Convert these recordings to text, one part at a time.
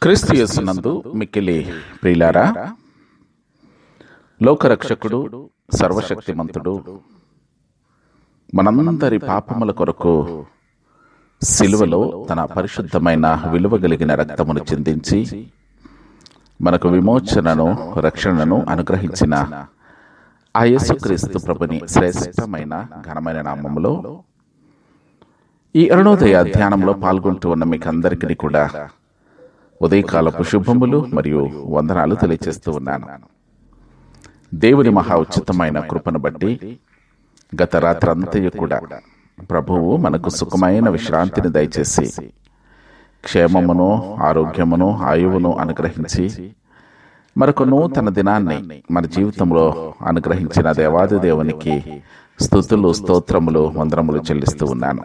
క్రీస్తు యేసునందు మిక్కిలి ప్రియులారా, లోకరక్షకుడు, సర్వశక్తిమంతుడు, మనందరి పాపముల కొరకు సిలువలో తన పరిశుద్ధమైన విలువ కలిగిన రక్తమును చిందించి మనకు విమోచనను, రక్షణను అనుగ్రహించిన ఆ యేసుక్రీస్తు ప్రభుని శ్రేష్టమైన ఘనమైన నామములో ఈ అరుణోదయ ధ్యానంలో పాల్గొంటూ ఉన్న మీకు అందరికీ కూడా ఉదయకాలపు శుభములు మరియు వందనాలు తెలియజేస్తూ ఉన్నాను. దేవుని మహా ఉచితమైన కృపను బట్టి గత రాత్రంతయు కూడా ప్రభువు మనకు సుఖమైన విశ్రాంతిని దయచేసి క్షేమమును, ఆరోగ్యమును, ఆయువును అనుగ్రహించి మరొక నూతన దినాన్ని మన జీవితంలో అనుగ్రహించిన దేవాది దేవునికి స్తుతులు, స్తోత్రములు, వందనములు చెల్లిస్తూ ఉన్నాను.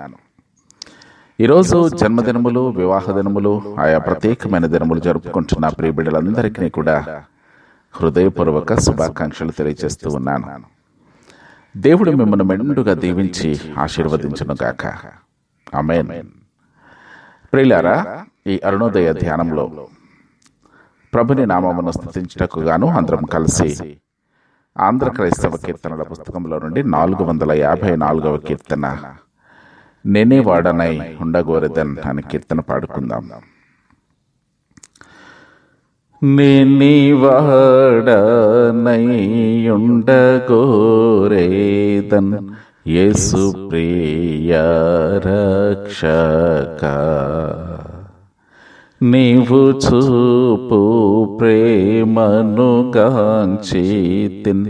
ఈరోజు జన్మదినములు, వివాహ దినములు, ఆయా ప్రత్యేకమైన దినములు జరుపుకుంటున్న ప్రియ బిడ్డలందరికీ కూడా హృదయపూర్వక శుభాకాంక్షలు తెలియజేస్తూ ఉన్నాను. దేవుడు మిమ్మల్ని మెండుగా దీవించి ఆశీర్వదించునుగాక. ఆమేన్. ప్రియులారా, ఈ అరుణోదయ ధ్యానంలో ప్రభుని నామమును స్తుతించుటకు గాను అందరం కలిసి ఆంధ్ర క్రైస్తవ కీర్తనల పుస్తకంలో నుండి 454వ కీర్తన నేనే వాడనై ఉండగోరెదన్ అనే కీర్తన పాడుకుందాం. నేనే వాడనై ఉండగోరేదన్ యేసు ప్రియ రక్షక, నీవు చూపు ప్రేమను గాంచితిన్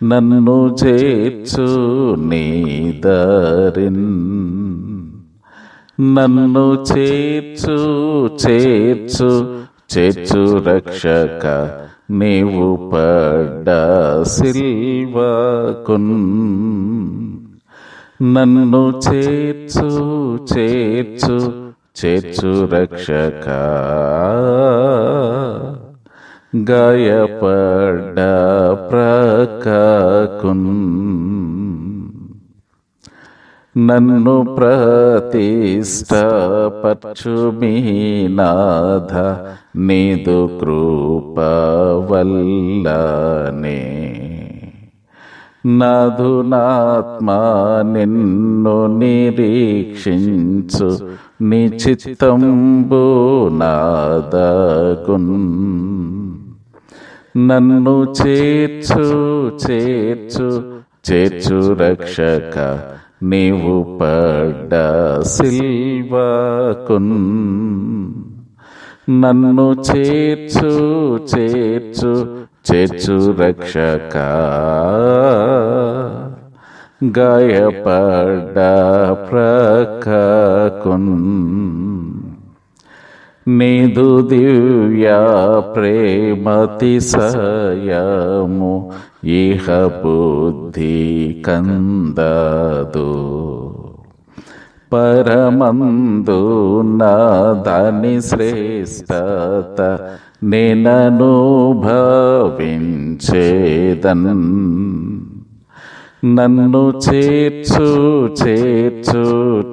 నన్ను చేర్చు నీదరిన్, నన్ను చేర్చు చేర్చు చేర్చు రక్షక, నీవు పడ్డ సిల్వకున్, నన్ను చేర్చు చేర్చు చేర్చు రక్షక, గాయపడ్డ ప్రక్కకున్, నన్ను ప్రతిష్టపర్చు మీ నాథ నీదు కృప వల్లనే, నాథునాత్మ నిన్ను నిరీక్షించు నీ చిత్తంబు నాదగున్, నన్ను చేర్చు చేర్చు చేర్చు రక్షక, నీవు పడ్డ సిల్వకున్, నన్ను చేర్చు చేర్చు చేర్చు రక్షక, గాయపడ్డ ప్రక్కకున్, నీదు దివ్య ప్రేమతిశయము ఇహ బుద్ధి కందదు, పరమందు నాదాని శ్రేష్టత నేననుభవించేదన్, నన్ను చేర్చు చేర్చు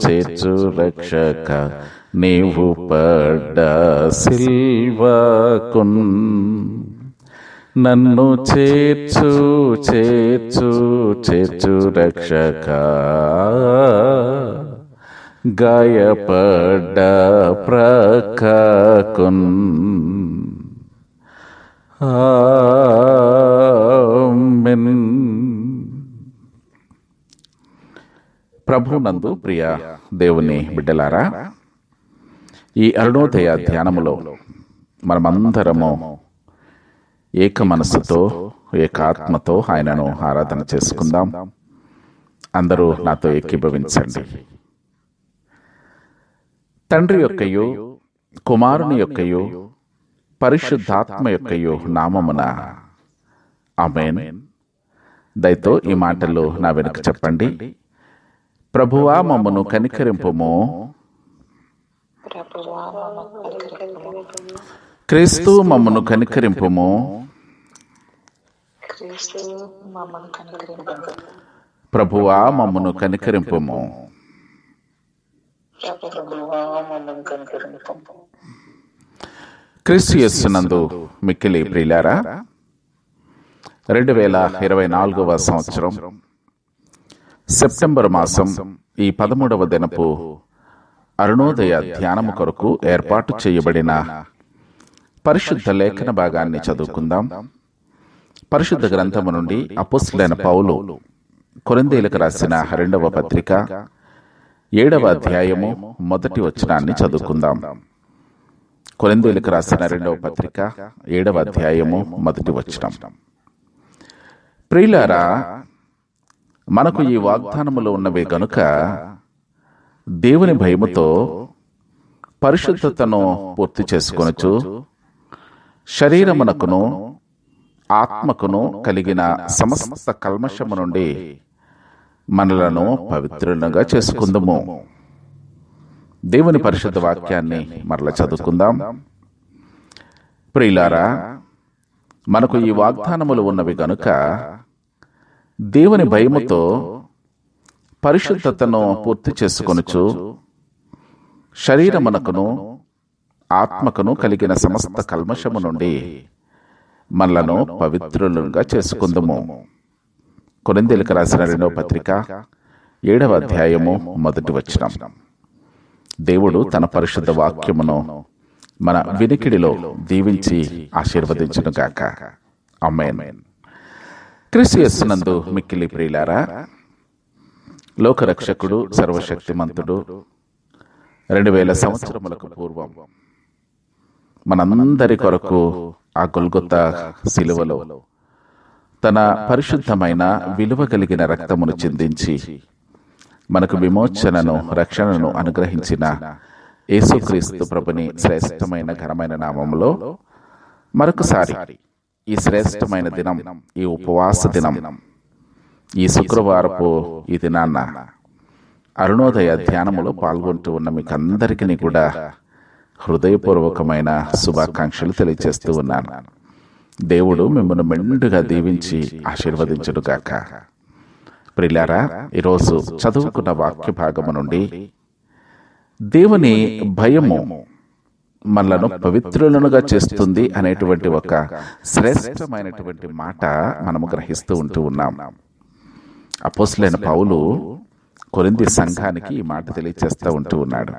చేర్చు రక్షక, నీవు పడ్డ సిల్వకున్, నన్ను చేర్చు చేర్చు చేర్చు రక్షక, గాయపడ్డ ప్రక్కకున్. ఆమేన్. ప్రభునందు ప్రియ దేవుని బిడ్డలారా, ఈ అరుణోదయ ధ్యానములో మనమందరము ఏక మనస్సుతో, ఏకాత్మతో ఆయనను ఆరాధన చేసుకుందాం. అందరూ నాతో ఏకీభవించండి. తండ్రి యొక్కయు, కుమారుని యొక్కయు, పరిశుద్ధాత్మ యొక్కయు నామమున ఆమేన్. దయతో ఈ మాటలు నా వెనుక చెప్పండి. ప్రభువా మమ్మను కనికరింపుము, క్రీస్తు మమ్మను కనికరింపుము, ప్రభువా మమ్మను కనికరింపుము. క్రీస్తు యేసునందు మిక్కిలి ప్రియులారా, 2024వ సంవత్సరం సెప్టెంబర్ మాసం ఈ 13వ దినపు అరుణోదయ ధ్యానము కొరకు ఏర్పాటు చేయబడిన పరిశుద్ధ లేఖన భాగాన్ని చదువుకుందాం. పరిశుద్ధ గ్రంథము నుండి అపోస్తలుడైన పౌలు కొరింథీయులకు రాసిన 2వ పత్రిక 7వ అధ్యాయము 1వ వచనాన్ని చదువుకుందాం. కొరింథీయులకు రాసిన 2వ పత్రిక 7వ అధ్యాయము 1వ వచనం. ప్రియులారా, మనకు ఈ వాగ్దానములో ఉన్నవి గనుక దేవుని భయముతో పరిశుద్ధతను పూర్తి చేసుకొనుచు శరీరమునకును ఆత్మకును కలిగిన సమస్త కల్మషము నుండి మనలను పవిత్రులుగా చేసుకుందాము. దేవుని పరిశుద్ధ వాక్యాన్ని మరల చదువుకుందాం. ప్రియులారా, మనకు ఈ వాగ్దానములు ఉన్నవి గనుక దేవుని భయముతో పరిశుద్ధతను పూర్తి చేసుకొనుచు శరీరమునకును ఆత్మకును కలిగిన సమస్త కల్మషము నుండి మనలను పవిత్రులుగా చేసుకుందాము. కొరింథీయులకు రాసిన 2వ పత్రిక 7వ అధ్యాయము 1వ వచనం. దేవుడు తన పరిశుద్ధ వాక్యమును మన వినికిడిలో దీవించి ఆశీర్వదించును గాక. ఆమేన్. క్రీస్తు యేసునందు మిక్కిలి ప్రియులారా, లోకరక్షకుడు సర్వశక్తిమంతుడు 2000 సంవత్సరములకు పూర్వం మనందరి కొరకు ఆ గొల్గొతా శిలువలో తన పరిశుద్ధమైన విలువ కలిగిన రక్తమును చిందించి మనకు విమోచనను రక్షణను అనుగ్రహించిన యేసుక్రీస్తు ప్రభుని శ్రేష్టమైన ఘనమైన నామములో మరొకసారి ఈ శ్రేష్టమైన దినం, ఈ ఉపవాస దినం, ఈ శుక్రవారపు ఈ దినాన్న అరుణోదయ ధ్యానములో పాల్గొంటూ ఉన్న మీకందరికీ కూడా హృదయపూర్వకమైన శుభాకాంక్షలు తెలియజేస్తూ ఉన్నాను. దేవుడు మిమ్మల్ని మెండుగా దీవించి ఆశీర్వదించుడుగాక. ప్రియులారా, ఈరోజు చదువుకున్న వాక్య భాగము నుండి దేవుని భయము మనలను పవిత్రులనుగా చేస్తుంది అనేటువంటి ఒక శ్రేష్టమైనటువంటి మాట మనము గ్రహిస్తూ ఉంటూ ఉన్నాం. అపోస్తలుడైన పౌలు కొరింథీ సంఘానికి ఈ మాట తెలియజేస్తూ ఉంటూ ఉన్నాడు.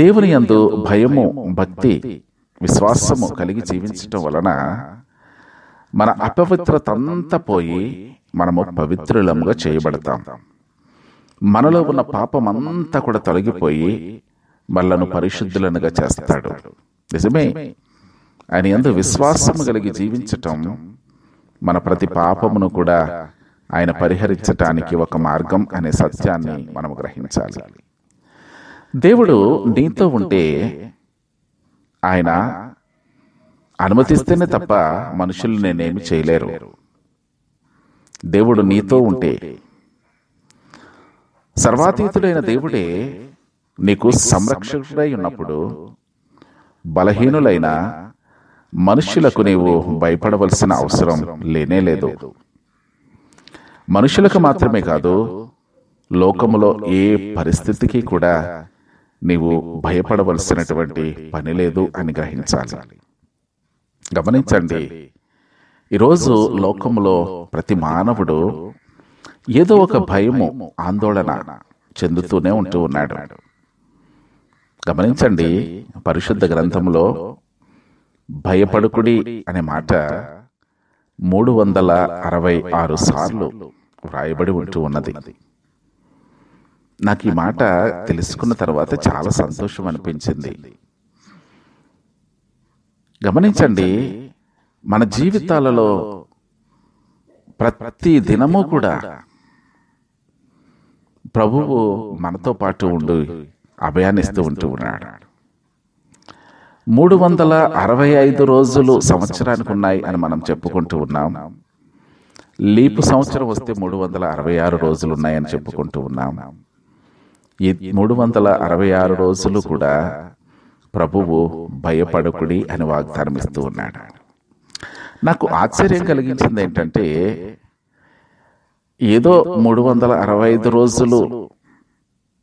దేవుని యందు భయము, భక్తి, విశ్వాసము కలిగి జీవించటం వలన మన అపవిత్రత అంతా పోయి మనము పవిత్రులముగా చేయబడతాం. మనలో ఉన్న పాపం అంతా కూడా తొలగిపోయి మనలను పరిశుద్ధులనుగా చేస్తాడు. నిజమే, ఆయన యందు విశ్వాసము కలిగి జీవించటం మన ప్రతి పాపమును కూడా ఆయన పరిహరించటానికి ఒక మార్గం అనే సత్యాన్ని మనము గ్రహించాలి. దేవుడు నీతో ఉంటే ఆయన అనుమతిస్తేనే తప్ప మనుషులు నేనేమి చేయలేరు. దేవుడు నీతో ఉంటే, సర్వాతీతుడైన దేవుడే నీకు సంరక్షకుడై ఉన్నప్పుడు బలహీనులైన మనుష్యులకు నీవు భయపడవలసిన అవసరం లేనే లేదు. మనుషులకు మాత్రమే కాదు, లోకములో ఏ పరిస్థితికి కూడా నీవు భయపడవలసినటువంటి పని లేదు అని గ్రహించాలి. గమనించండి, ఈరోజు లోకంలో ప్రతి మానవుడు ఏదో ఒక భయము, ఆందోళన చెందుతూనే ఉంటూ ఉన్నాడు. గమనించండి, పరిశుద్ధ గ్రంథంలో భయపడుకుడి అనే మాట 366 సార్లు వ్రాయబడి ఉంటూ ఉన్నది. నాకు ఈ మాట తెలుసుకున్న తర్వాత చాలా సంతోషం అనిపించింది. గమనించండి, మన జీవితాలలో ప్రతి దినము కూడా ప్రభువు మనతో పాటు ఉండి అభయాన్నిస్తూ ఉంటూ ఉన్నాడు. 365 రోజులు సంవత్సరానికి ఉన్నాయి అని మనం చెప్పుకుంటూ ఉన్నాం. లీపు సంవత్సరం వస్తే 366 రోజులు ఉన్నాయని చెప్పుకుంటూ ఉన్నాం. ఈ 366 రోజులు కూడా ప్రభువు భయపడకుడి అని వాగ్దానం ఇస్తూ ఉన్నాడు. నాకు ఆశ్చర్యం కలిగించింది ఏంటంటే, ఏదో 365 రోజులు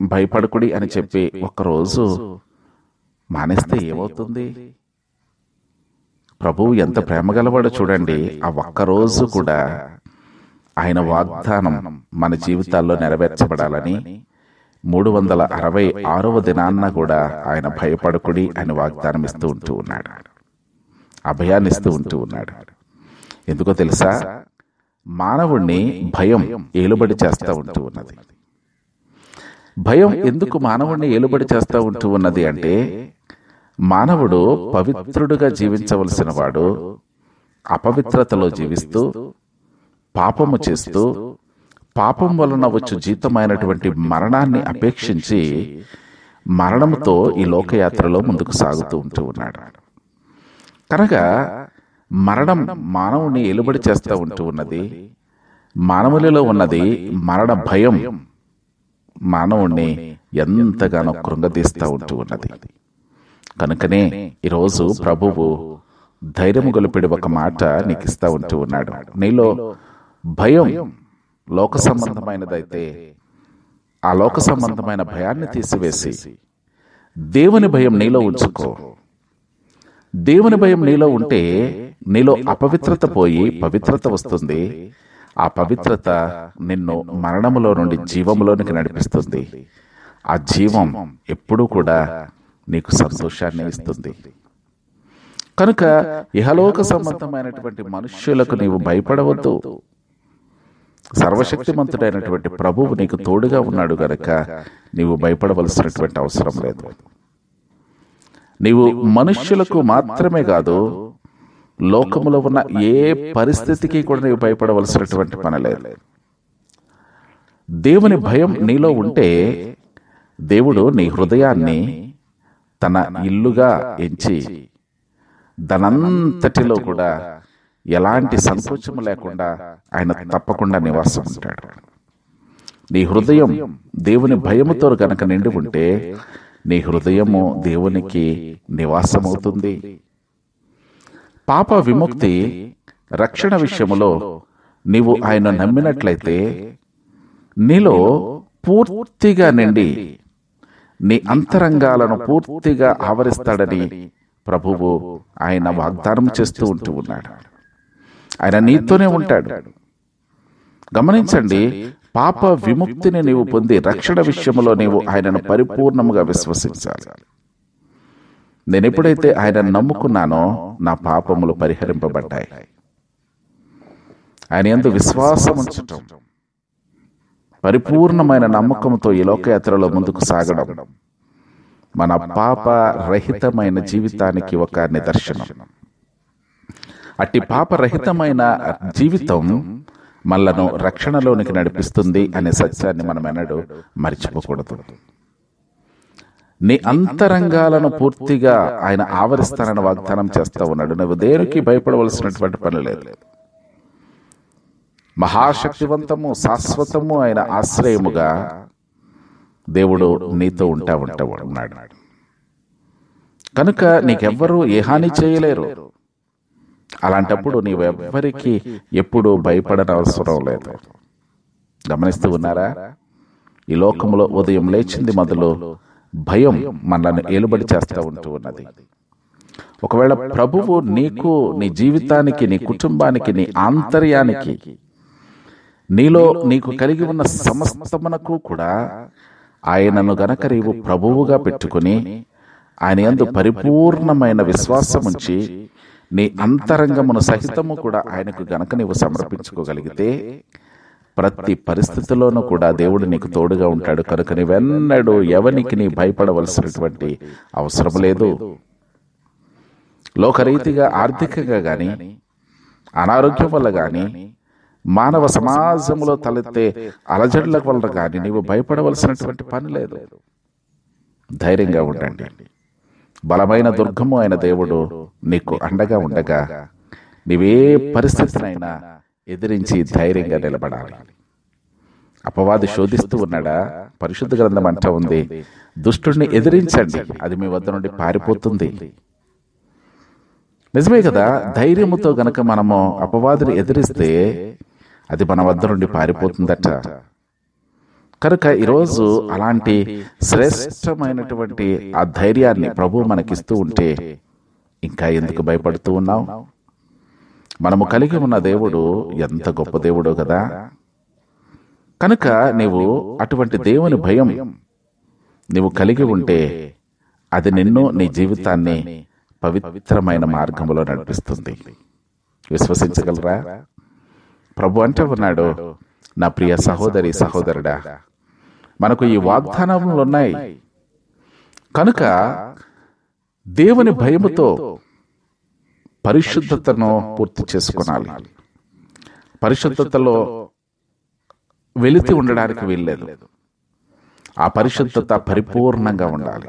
భయపడకుడి అని చెప్పి ఒక్కరోజు మానేస్తే ఏమవుతుంది? ప్రభువు ఎంత ప్రేమ గలవాడో చూడండి. ఆ ఒక్కరోజు కూడా ఆయన వాగ్దానం మన జీవితాల్లో నెరవేర్చబడాలని 366వ దినాన్న కూడా ఆయన భయపడకుడి అని వాగ్దానం ఇస్తూ ఉంటూ ఉన్నాడు, అభయాన్ని ఇస్తూ ఉంటూ ఉన్నాడు. ఎందుకో తెలుసా? మానవుణ్ణి భయం ఏలుబడి చేస్తూ ఉంటూ ఉన్నది. భయం ఎందుకు మానవుణ్ణి ఏలుబడి చేస్తూ ఉంటూ ఉన్నది అంటే, మానవుడు పవిత్రుడుగా జీవించవలసిన వాడు అపవిత్రతలో జీవిస్తూ పాపము చేస్తూ పాపం వలన వచ్చు జీతమైనటువంటి మరణాన్ని అపేక్షించి మరణముతో ఈ లోకయాత్రలో ముందుకు సాగుతూ ఉంటూ ఉన్నాడు. కనుక మరణం మానవుని ఏలుబడి చేస్తూ ఉంటూ ఉన్నది. మానవులలో ఉన్నది మరణ భయం మానవుణ్ణి ఎంతగానో కృంగతీస్తూ ఉంటూ ఉన్నది. కనుకనే ఈరోజు ప్రభువు ధైర్యము గొలిపిడి ఒక మాట నీకు ఇస్తా ఉంటూ ఉన్నాడు. నీలో భయం లోక సంబంధమైనదైతే ఆ లోక సంబంధమైన భయాన్ని తీసివేసి దేవుని భయం నీలో ఉంచుకో. దేవుని భయం నీలో ఉంటే నీలో అపవిత్రత పోయి పవిత్రత వస్తుంది. ఆ పవిత్రత నిన్ను మరణములో నుండి జీవములోనికి నడిపిస్తుంది. ఆ జీవం ఎప్పుడూ కూడా నీకు సంతోషాన్ని ఇస్తుంది. కనుక ఇహలోక సంబంధమైనటువంటి మనుష్యులకు నీవు భయపడవద్దు. సర్వశక్తిమంతుడైనటువంటి ప్రభువు నీకు తోడుగా ఉన్నాడు గనక నీవు భయపడవలసినటువంటి అవసరం లేదు. నీవు మనుష్యులకు మాత్రమే కాదు, లోకములో ఉన్న ఏ పరిస్థితికి కూడా నీవు భయపడవలసినటువంటి పని లేదు. దేవుని భయం నీలో ఉంటే దేవుడు నీ హృదయాన్ని తన ఇల్లుగా ఎంచి దానంతటిలో కూడా ఎలాంటి సంకోచము లేకుండా ఆయన తప్పకుండా నివాసం ఉంటాడు. నీ హృదయం దేవుని భయముతో గనక నిండి ఉంటే నీ హృదయము దేవునికి నివాసమవుతుంది. పాప విముక్తి రక్షణ విషయములో నీవు ఆయన నమ్మినట్లయితే నీలో పూర్తిగా నిండి నీ అంతరంగాలను పూర్తిగా ఆవరిస్తాడని ప్రభువు ఆయన వాగ్దానం చేస్తూ ఉంటూ ఉన్నాడు. ఆయన నీతోనే ఉంటాడు. గమనించండి, పాప విముక్తిని నీవు పొంది రక్షణ విషయంలో నీవు ఆయనను పరిపూర్ణముగా విశ్వసించాలి. నేను ఎప్పుడైతే ఆయన నమ్ముకున్నానో నా పాపములు పరిహరింపబడ్డాయి. ఆయన యందు విశ్వాసం ఉంచటం, పరిపూర్ణమైన నమ్మకంతో ఈ లోకయాత్రలో ముందుకు సాగడం మన పాప రహితమైన జీవితానికి ఒక నిదర్శనం. అట్టి పాపరహితమైన జీవితం మనలను రక్షణలోనికి నడిపిస్తుంది అనే సత్యాన్ని మనం ఎన్నడూ మర్చిపోకూడదు. నీ అంతరంగాలను పూర్తిగా ఆయన ఆవరిస్తానని వాగ్దానం చేస్తా ఉన్నాడు. నువ్వు దేనికి భయపడవలసినటువంటి పని లేదు. మహాశక్తివంతము శాశ్వతము అయిన ఆశ్రయముగా దేవుడు నీతో ఉన్నాడు. కనుక నీకెవ్వరూ ఏ హాని చేయలేరు. అలాంటప్పుడు నీవెవ్వరికి ఎప్పుడు భయపడనవసరం లేదు. గమనిస్తూ ఉన్నారా? ఈ లోకంలో ఉదయం లేచింది మొదలు భయం మనల్ని ఏలుబడి చేస్తూ ఉంటూ ఉన్నది. ఒకవేళ ప్రభువు నీకు, నీ జీవితానికి, నీ కుటుంబానికి, నీ ఆంతర్యానికి, నీలో నీకు కలిగి ఉన్న సమస్తమునకు కూడా ఆయనను గనక నీవు ప్రభువుగా పెట్టుకుని ఆయన యందు పరిపూర్ణమైన విశ్వాసం ఉంచి నీ అంతరంగమును సహితము కూడా ఆయనకు గనక నీవు సమర్పించుకోగలిగితే ప్రతి పరిస్థితిలోనూ కూడా దేవుడు నీకు తోడుగా ఉంటాడు. కనుక నీవెన్నడూ ఎవనికి నీ భయపడవలసినటువంటి అవసరం లేదు. లోకరీతిగా ఆర్థికంగా గాని, అనారోగ్యం వల్ల గాని, మానవ సమాజంలో తలెత్తే అలజడుల వల్ల గాని నీవు భయపడవలసినటువంటి పని లేదు. ధైర్యంగా ఉండండి. బలమైన దుర్గము అయిన దేవుడు నీకు అండగా ఉండగా నీవే పరిస్థితినైనా ఎదిరించి ధైర్యంగా నిలబడాలి. అపవాది శోధిస్తూ ఉన్నాడా? పరిశుద్ధ గ్రంథం అంటూ ఉంది, దుష్టుడిని ఎదిరించండి, అది మీ వద్ద నుండి పారిపోతుంది. నిజమే కదా? ధైర్యముతో గనక మనము అపవాదిని ఎదిరిస్తే అది మన వద్ద నుండి పారిపోతుందట. కనుక ఈరోజు అలాంటి శ్రేష్టమైనటువంటి ఆ ధైర్యాన్ని ప్రభువు మనకిస్తూ ఉంటే ఇంకా ఎందుకు భయపడుతూ ఉన్నావు? మనము కలిగి ఉన్న దేవుడు ఎంత గొప్ప దేవుడో కదా. కనుక నీవు అటువంటి దేవుని భయం నీవు కలిగి ఉంటే అది నిన్ను, నీ జీవితాన్ని పవిత్రమైన మార్గంలో నడిపిస్తుంది. విశ్వసించగలరా? ప్రభు అంటే ఉన్నాడు, నా ప్రియ సహోదరి సహోదరుడా, మనకు ఈ వాగ్దానములు ఉన్నాయి. కనుక దేవుని భయముతో పరిశుద్ధతను పూర్తి చేసుకొనాలి. పరిశుద్ధతలో వెలితి ఉండడానికి వీల్లేదు. ఆ పరిశుద్ధత పరిపూర్ణంగా ఉండాలి.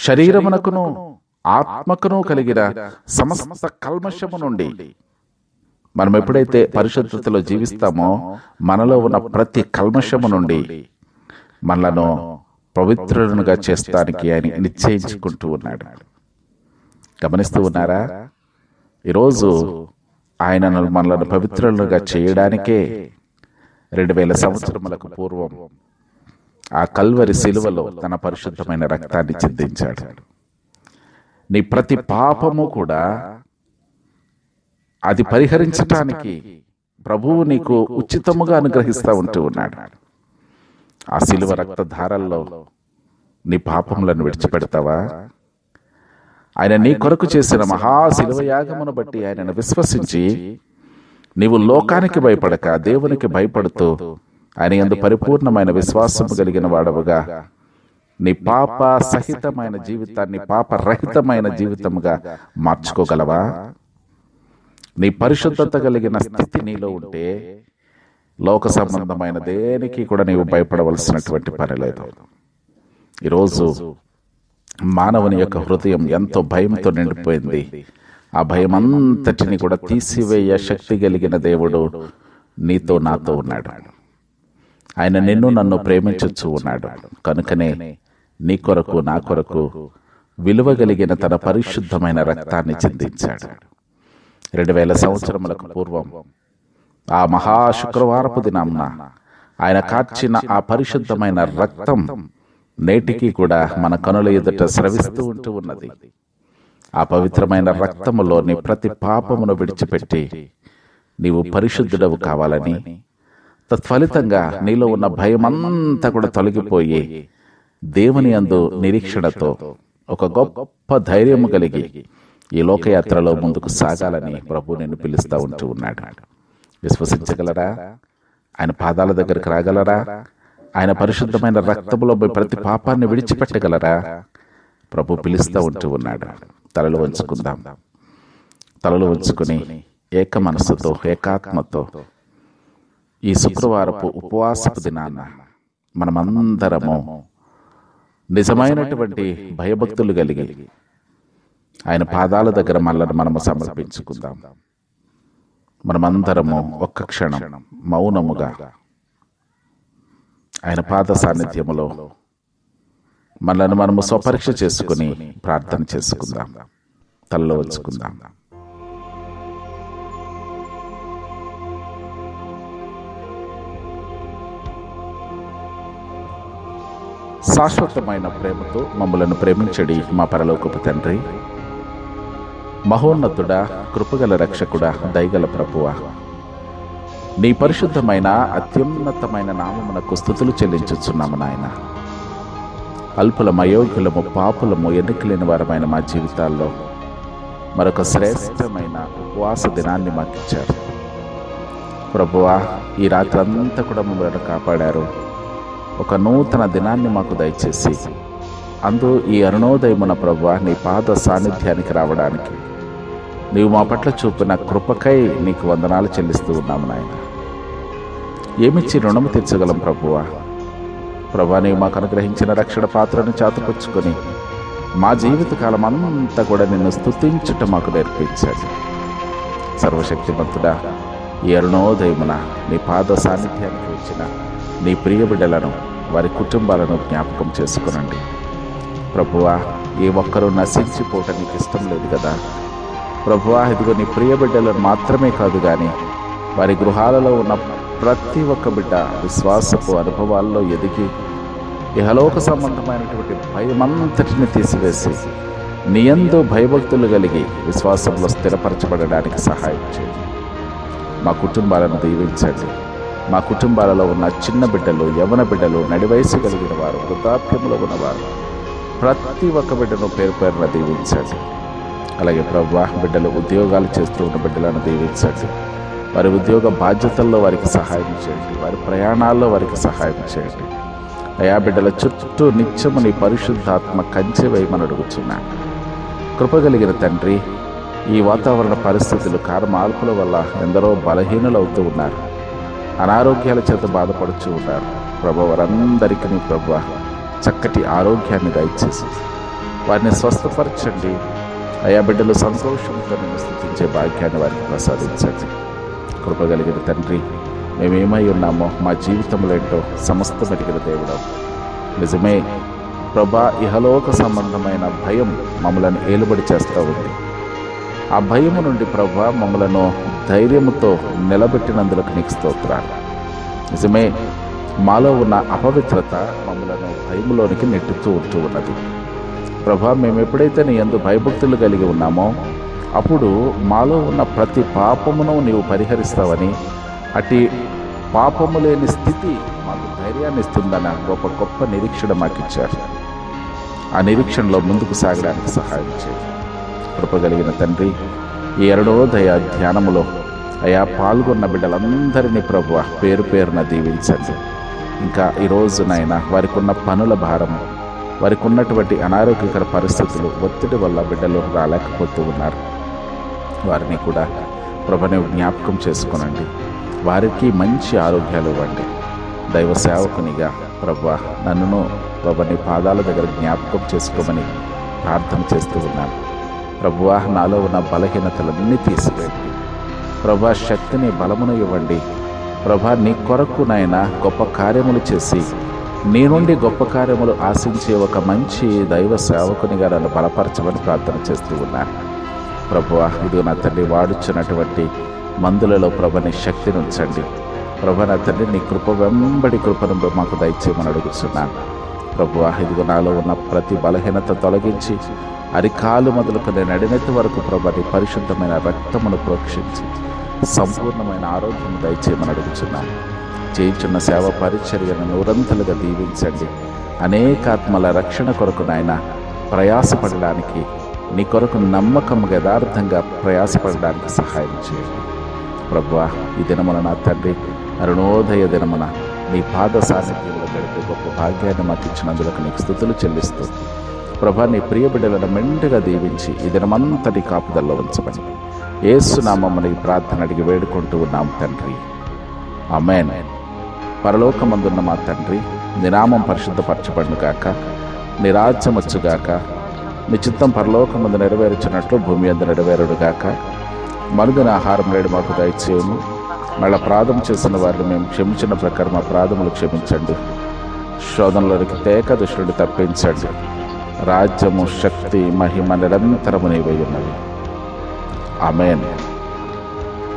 శరీరమునకును ఆత్మకును కలిగిన సమస్త కల్మషము నుండి మనం ఎప్పుడైతే పరిశుద్ధతలో జీవిస్తామో మనలో ఉన్న ప్రతి కల్మషము నుండి మనలను పవిత్రులుగా చేస్తానికి ఆయన నిశ్చయించుకుంటూ ఉన్నాడు. గమనిస్తూ ఉన్నారా? ఈరోజు ఆయన మనలను పవిత్రులుగా చేయడానికే 2000 సంవత్సరములకు పూర్వం ఆ కల్వరి శిలువలో తన పరిశుద్ధమైన రక్తాన్ని చిందించాడు. నీ ప్రతి పాపము కూడా అది పరిహరించటానికి ప్రభువు నీకు ఉచితముగా అనుగ్రహిస్తూ ఉంటూ ఉన్నాడు. ఆ శిలువ రక్తధారల్లో నీ పాపములను విడిచిపెడతావా? ఆయన నీ కొరకు చేసిన మహా శిలువ యాగమును బట్టి ఆయనను విశ్వసించి నీవు లోకానికి భయపడక దేవునికి భయపడుతూ ఆయన యందు పరిపూర్ణమైన విశ్వాసము కలిగిన వాడవుగా నీ పాప సహితమైన జీవితాన్ని పాపరహితమైన జీవితముగా మార్చుకోగలవా? నీ పరిశుద్ధత కలిగిన స్థితి నీలో ఉంటే లోక సంబంధమైన దేనికి కూడా నీవు భయపడవలసినటువంటి పని లేదు. ఈరోజు మానవుని యొక్క హృదయం ఎంతో భయంతో నిండిపోయింది. ఆ భయం అంతటిని కూడా తీసివేయ శక్తి కలిగిన దేవుడు నీతో నాతో ఉన్నాడు. ఆయన నిన్ను నన్ను ప్రేమించుచూ ఉన్నాడు. కనుకనే నీ కొరకు నా కొరకు విలువ కలిగిన తన పరిశుద్ధమైన రక్తాన్ని చిందించాడు. 2000 సంవత్సరములకు పూర్వం ఆ మహా శుక్రవారపు దినామున ఆయన కార్చిన ఆ పరిశుద్ధమైన రక్తం నేటికి కూడా మన కనుల ఎదుట స్రవిస్తూ ఉంటూ ఉన్నది. ఆ పవిత్రమైన రక్తములో నీ ప్రతి పాపమును విడిచిపెట్టి నీవు పరిశుద్ధుడవు కావాలని, తత్ఫలితంగా నీలో ఉన్న భయమంతా కూడా తొలగిపోయి దేవుని యందు నిరీక్షణతో ఒక గొప్ప ధైర్యము కలిగి ఈ లోకయాత్రలో ముందుకు సాగాలని ప్రభు నిన్ను పిలుస్తూ ఉంటూ ఉన్నాడు. విశ్వసించగలరా? ఆయన పాదాల దగ్గరికి రాగలరా? ఆయన పరిశుద్ధమైన రక్తములో ప్రతి పాపాన్ని విడిచిపెట్టగలరా? ప్రభు పిలుస్తూ ఉంటూ ఉన్నాడు. తలలు వంచుకుందాం. తలలు వంచుకుని ఏక మనస్సుతో ఏకాత్మతో ఈ శుక్రవారపు ఉపవాసపు దినాన మనమందరము నిజమైనటువంటి భయభక్తులు కలిగి ఆయన పాదాల దగ్గర మనము సమర్పించుకుందాం. మనమందరము ఒక్క క్షణం మౌనముగా ఆయన పాద సాన్నిధ్యములో మనము స్వపరీక్ష చేసుకుని ప్రార్థన చేసుకుందాం. తలలో వచ్చుకుందాం. శాశ్వతమైన ప్రేమతో మమ్మలను ప్రేమించడి మా పరలోకపు తండ్రి, మహోన్నతుడా, కృపగల రక్షకుడా, దయగల ప్రభువా, నీ పరిశుద్ధమైన అత్యున్నతమైన నామమునకు స్తుతులు చెల్లించుచున్నాము నాయన. అల్పులము, అయోగ్యులము, పాపులము, ఎన్నికలేని వారమైన మా జీవితాల్లో మరొక శ్రేష్టమైన ఉపవాస దినాన్ని మాకు ఇచ్చారు ప్రభువా. ఈ రాత్రి అంతా కూడా మమ్మల్ని కాపాడారు. ఒక నూతన దినాన్ని మాకు దయచేసి అందు ఈ అరుణోదయమున ప్రభువా నీ పాద సాన్నిధ్యానికి రావడానికి నీవు మా పట్ల చూపిన కృపకై నీకు వందనాలు చెల్లిస్తూ ఉన్నాము నాయన. ఏమిచ్చి రుణము తీర్చగలం ప్రభువా? ప్రభా, నీవు మాకు అనుగ్రహించిన రక్షణ పాత్రను చేతపుచ్చుకొని మా జీవితకాలం అంతా కూడా నిన్ను స్తుతించుట మాకు నేర్పించాడు. సర్వశక్తిమంతుడా, ఈ అరుణోదయమున నీ పాద సాన్నిధ్యానికి వచ్చిన నీ ప్రియ బిడ్డలను, వారి కుటుంబాలను జ్ఞాపకం చేసుకునండి ప్రభువా. ఏ ఒక్కరూ నశించిపోవటం నీకు ఇష్టం లేదు కదా ప్రభువా. ఇదిగో నీ ప్రియ బిడ్డలను మాత్రమే కాదు కానీ వారి గృహాలలో ఉన్న ప్రతి ఒక్క బిడ్డ విశ్వాసపు అనుభవాల్లో ఎదిగి ఇహలోక సంబంధమైనటువంటి భయమంతటిని తీసివేసి నీ యందు భయభక్తులు కలిగి విశ్వాసంలో స్థిరపరచబడడానికి సహాయం చేయండి. మా కుటుంబాలను దీవించండి. మా కుటుంబాలలో ఉన్న చిన్న బిడ్డలు, యవన బిడ్డలు, నడివయసు కలిగిన వారు, వృద్ధాప్యంలో ఉన్నవారు, ప్రతి ఒక్క బిడ్డను పేరు పేరున దీవించండి. అలాగే ప్రభువా, బిడ్డలు ఉద్యోగాలు చేస్తూ ఉన్న బిడ్డలను దీవించండి. వారి ఉద్యోగ బాధ్యతల్లో వారికి సహాయం చేయండి. వారి ప్రయాణాల్లో వారికి సహాయం చేయండి. అయా బిడ్డల చుట్టూ నిత్యము నీ పరిశుద్ధాత్మ కంచె వేయమని అడుగుతున్నాను. కృపగలిగిన తండ్రి, ఈ వాతావరణ పరిస్థితులు, కాల మార్పుల వల్ల ఎందరో బలహీనులవుతూ ఉన్నారు, అనారోగ్యాల చేత బాధపడుతూ ఉన్నారు. ప్రభు, వారందరికీ నీ ప్రభు చక్కటి ఆరోగ్యాన్ని దయచేసి వారిని స్వస్థపరచండి. అయా బిడ్డలు సంతోషంతో నేను స్థుతించే భాగ్యాన్ని వారికి ప్రసాదించండి. కృపగలిగిన తండ్రి, మేమేమై ఉన్నామో, మా జీవితంలో ఏంటో సమస్తం ఎరిగిన దేవుడు. నిజమే ప్రభా, ఇహలోక సంబంధమైన భయం మమ్మలను ఏలుబడి చేస్తూ ఉంది. ఆ భయము నుండి ప్రభా మమ్మలను ధైర్యముతో నిలబెట్టినందులకు నీకు స్తోత్రాలు. నిజమే, మాలో ఉన్న అపవిత్రత మమ్మలను భయములోనికి నెట్టుతూ ఉన్నది. ప్రభా, మేము ఎప్పుడైతే నీ యందు భయభక్తులు కలిగి ఉన్నామో అప్పుడు మాలో ఉన్న ప్రతి పాపమును నీవు పరిహరిస్తావని, అటు పాపము లేని స్థితి మాకు ధైర్యాన్ని ఇస్తుందన్న గొప్ప నిరీక్షణ మాకు ఇచ్చారు. ఆ నిరీక్షణలో ముందుకు సాగడానికి సహాయం చేయండి. కృపగలిగిన తండ్రి, ఈ అరుణోదయ ధ్యానములో అయా పాల్గొన్న బిడ్డలందరినీ ప్రభువ పేరు పేరున దీవించండి. ఇంకా ఈరోజునైనా వారికి ఉన్న పనుల భారం, వారికి ఉన్నటువంటి అనారోగ్యకర పరిస్థితులు, ఒత్తిడి వల్ల బిడ్డలు రాలేకపోతూ ఉన్నారు. వారిని కూడా ప్రభుని జ్ఞాపకం చేసుకునండి. వారికి మంచి ఆరోగ్యాలు ఇవ్వండి. దైవ సేవకునిగా ప్రభువా, నన్ను ప్రభుని పాదాల దగ్గర జ్ఞాపకం చేసుకోమని ప్రార్థన చేస్తూ ఉన్నాను. ప్రభువా, నాలో ఉన్న బలహీనతలన్నీ తీసివేయండి. ప్రభువా, శక్తిని, బలమును ఇవ్వండి. ప్రభువా, నీ కొరకు నాయన గొప్ప కార్యములు చేసి నీ నుండి గొప్ప కార్యములు ఆశించే ఒక మంచి దైవ సేవకునిగా నన్ను బలపరచమని ప్రార్థన చేస్తూ ఉన్నాను. ప్రభువా, ఇదిగో నా తండ్రి, వాడుచున్నటువంటి మందులలో ప్రభుని శక్తిని ఉంచండి. ప్రభు, నా తండ్రి, నీ కృప వెంబడి కృపను మాకు దయచేయమని అడుగుతున్నాను. ప్రభువా, ఇదిగో నాలో ఉన్న ప్రతి బలహీనత తొలగించి అరికాలు మొదలుకొని నడినెత్తి వరకు ప్రభు నీ పరిశుద్ధమైన రక్తమును ప్రోక్షించి సంపూర్ణమైన ఆరోగ్యం దయచేయమని అడుగుతున్నాను. చేయించున్న సేవ పరిచర్యను నూరంతలుగా దీవించండి. అనేకాత్మల రక్షణ కొరకు నాయన ప్రయాసపడడానికి, నీ కొరకు నమ్మకముగా యథార్థంగా ప్రయాసపడడానికి సహాయం చేయండి. ప్రభువా, ఈ దినమున నా తండ్రి, అరుణోదయ దినమున నీ పాద సాన్నిధ్యంలో గడిపే గొప్ప భాగ్యాన్ని మాకు ఇచ్చినందుకు నీకు స్తుతులు చెల్లిస్తూ ప్రభా, నీ ప్రియ బిడ్డలను మెండుగా దీవించి ఈ దినమంతటి కాపుదల్లో ఉంచమని యేసు నామమున ఈ ప్రార్థన అడిగి వేడుకుంటూ ఉన్నాం తండ్రి. ఆమేన్. పరలోకమందున్న మా తండ్రి, నీ నామం పరిశుద్ధపరచబడును గాక, నీ రాజ్యం వచ్చుగాక, నీ చిత్తం పరలోకమందు నెరవేర్చినట్లు భూమి అందు నెరవేరుడు గాక. మరుగైన ఆహారం నేడు మాకు దయచేయము. మళ్ళీ ప్రార్థన చేసిన వారిని మేము క్షమించిన ప్రకారం మా ప్రార్థనలు క్షమించండి. శోధనలోనికి తేక దుష్టుడిని తప్పించండి. రాజ్యము, శక్తి, మహిమ నిరంతరము నీవై ఉన్నవి. ఆమేన్.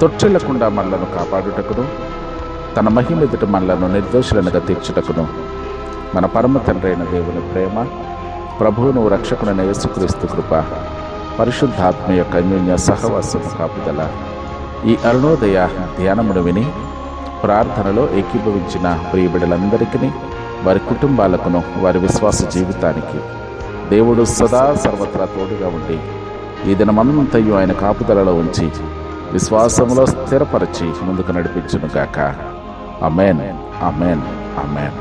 తొట్టిల్లకుండా మనలను కాపాడుటకును, తన మహిమ ఎదుట మనలను నిర్దోషులనుగా తీర్చుటకును మన పరమ తండ్రి అయిన దేవుని ప్రేమ, ప్రభువును రక్షకుడైన యేసుక్రీస్తు కృప, పరిశుద్ధాత్మ యొక్క అన్యోన్య సహవాసము కాపుదల ఈ అరుణోదయ ధ్యానమును విని ప్రార్థనలో ఏకీభవించిన ప్రియ బిడ్డలందరికీ, వారి కుటుంబాలకును, వారి విశ్వాస జీవితానికి దేవుడు సదా సర్వత్రా తోడుగా ఉండి ఈ దినమంతయు ఆయన కాపుదలలో ఉంచి విశ్వాసములో స్థిరపరచి ముందుకు నడిపించును గాక. ఆమేన్, ఆమేన్, ఆమేన్.